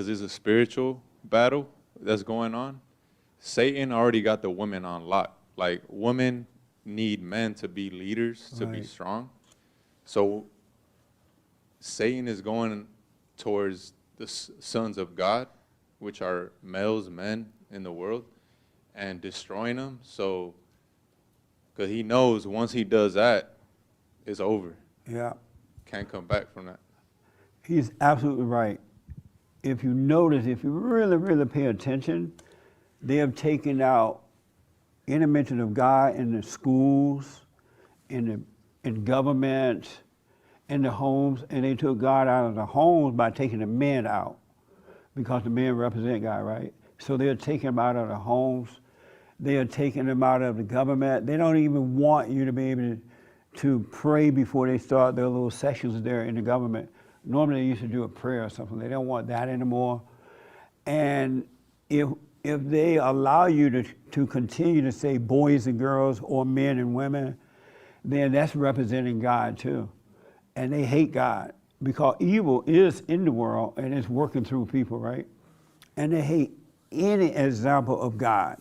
because it's a spiritual battle that's going on. Satan already got the women on lock. Like, women need men to be leaders, to be strong. So Satan is going towards the sons of God, which are males, men in the world, and destroying them. So, because he knows once he does that, it's over. Yeah. Can't come back from that. He's absolutely right. If you notice, if you really, really pay attention, they have taken out any mention of God in the schools, in government, in the homes, and they took God out of the homes by taking the men out, because the men represent God, right? So they're taking them out of the homes. They are taking them out of the government. They don't even want you to be able to pray before they start their little sessions there in the government. Normally they used to do a prayer or something. They don't want that anymore. And if they allow you to continue to say boys and girls or men and women, then that's representing God too. And they hate God because evil is in the world and it's working through people, right? And they hate any example of God.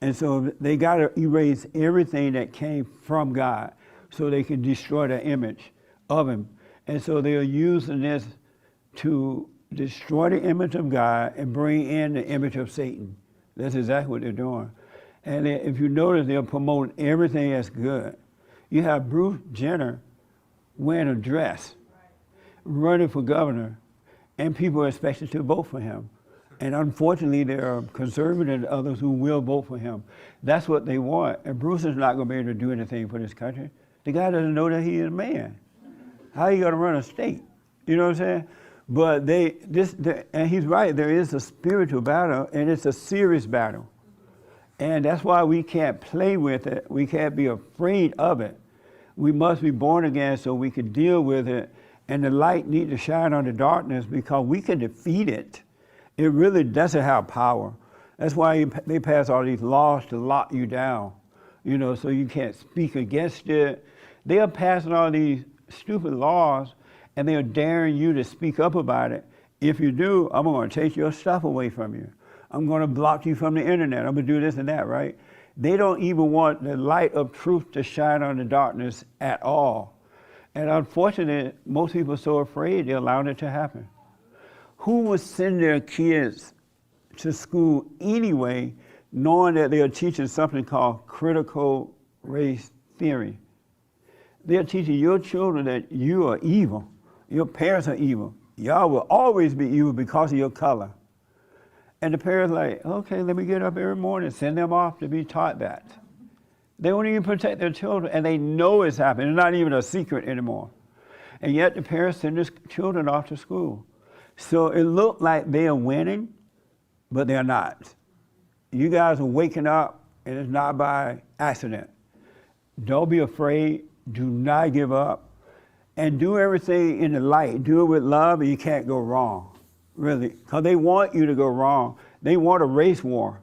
And so they got to erase everything that came from God so they can destroy the image of him. And so they're using this to destroy the image of God and bring in the image of Satan. That's exactly what they're doing. And if you notice, they're promoting everything that's good. You have Bruce Jenner wearing a dress, running for governor, and people are expected to vote for him. And unfortunately, there are conservative and others who will vote for him. That's what they want. And Bruce is not going to be able to do anything for this country. The guy doesn't know that he is a man. How are you going to run a state? You know what I'm saying? But and he's right, there is a spiritual battle, and it's a serious battle. And that's why we can't play with it. We can't be afraid of it. We must be born again so we can deal with it. And the light needs to shine on the darkness because we can defeat it. It really doesn't have power. That's why they pass all these laws to lock you down, you know, so you can't speak against it. They are passing all these stupid laws and they are daring you to speak up about it. If you do, I'm going to take your stuff away from you. I'm going to block you from the internet. I'm going to do this and that, right? They don't even want the light of truth to shine on the darkness at all. And unfortunately, most people are so afraid they're allowing it to happen. Who would send their kids to school anyway, knowing that they are teaching something called critical race theory? They're teaching your children that you are evil. Your parents are evil. Y'all will always be evil because of your color. And the parents are like, okay, let me get up every morning, send them off to be taught that. They won't even protect their children, and they know it's happening. It's not even a secret anymore. And yet the parents send their children off to school. So it looked like they are winning, but they're not. You guys are waking up, and it's not by accident. Don't be afraid. Do not give up. And do everything in the light. Do it with love, and you can't go wrong. Really, because they want you to go wrong. They want a race war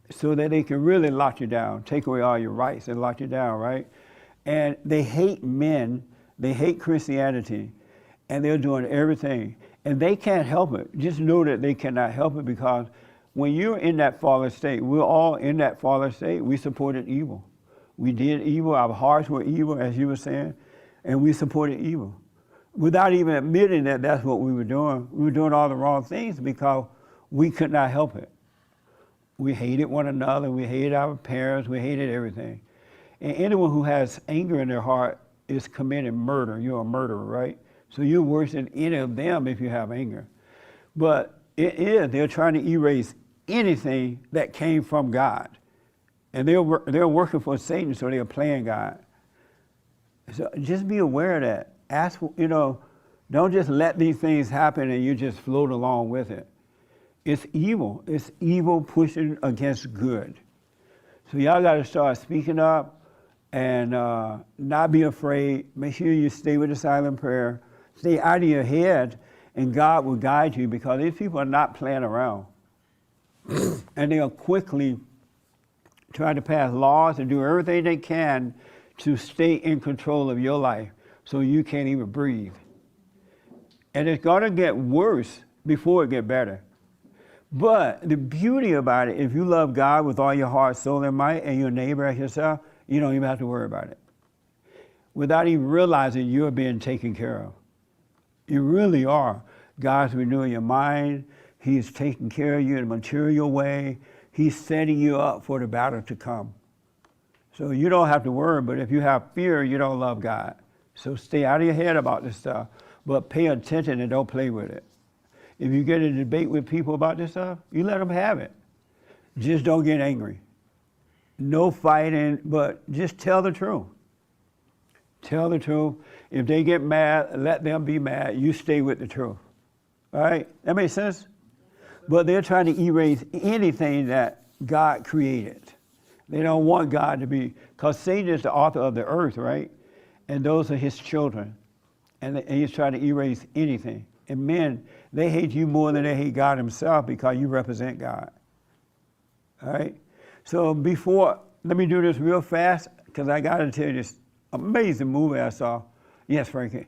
so that they can really lock you down, take away all your rights and lock you down, right? And they hate men, they hate Christianity, and they're doing everything. And they can't help it. Just know that they cannot help it because when you're in that fallen state, we're all in that fallen state, we supported evil. We did evil, our hearts were evil, as you were saying, and we supported evil. Without even admitting that that's what we were doing. We were doing all the wrong things because we could not help it. We hated one another, we hated our parents, we hated everything. And anyone who has anger in their heart is committing murder. You're a murderer, right? So you're worse than any of them if you have anger. But they're trying to erase anything that came from God. And they're working for Satan, so they're playing God. So just be aware of that. Ask, don't just let these things happen and you just float along with it. It's evil. It's evil pushing against good. So y'all got to start speaking up and not be afraid. Make sure you stay with the silent prayer. Stay out of your head, and God will guide you because these people are not playing around. And they are quickly trying to pass laws and do everything they can to stay in control of your life so you can't even breathe. And it's going to get worse before it get better. But the beauty about it, if you love God with all your heart, soul, and might, and your neighbor as yourself, you don't even have to worry about it. Without even realizing you're being taken care of. You really are. God's renewing your mind. He's taking care of you in a material way. He's setting you up for the battle to come. So you don't have to worry, but if you have fear, you don't love God. So stay out of your head about this stuff, but pay attention and don't play with it. If you get in a debate with people about this stuff, you let them have it. Just don't get angry. No fighting, but just tell the truth. Tell the truth. If they get mad, let them be mad. You stay with the truth. All right? That makes sense? But they're trying to erase anything that God created. They don't want God to be, because Satan is the author of the earth, right? And those are his children. And he's trying to erase anything. And men, they hate you more than they hate God himself because you represent God. All right? So let me do this real fast because I got to tell you this amazing movie I saw. Yes, Frankie?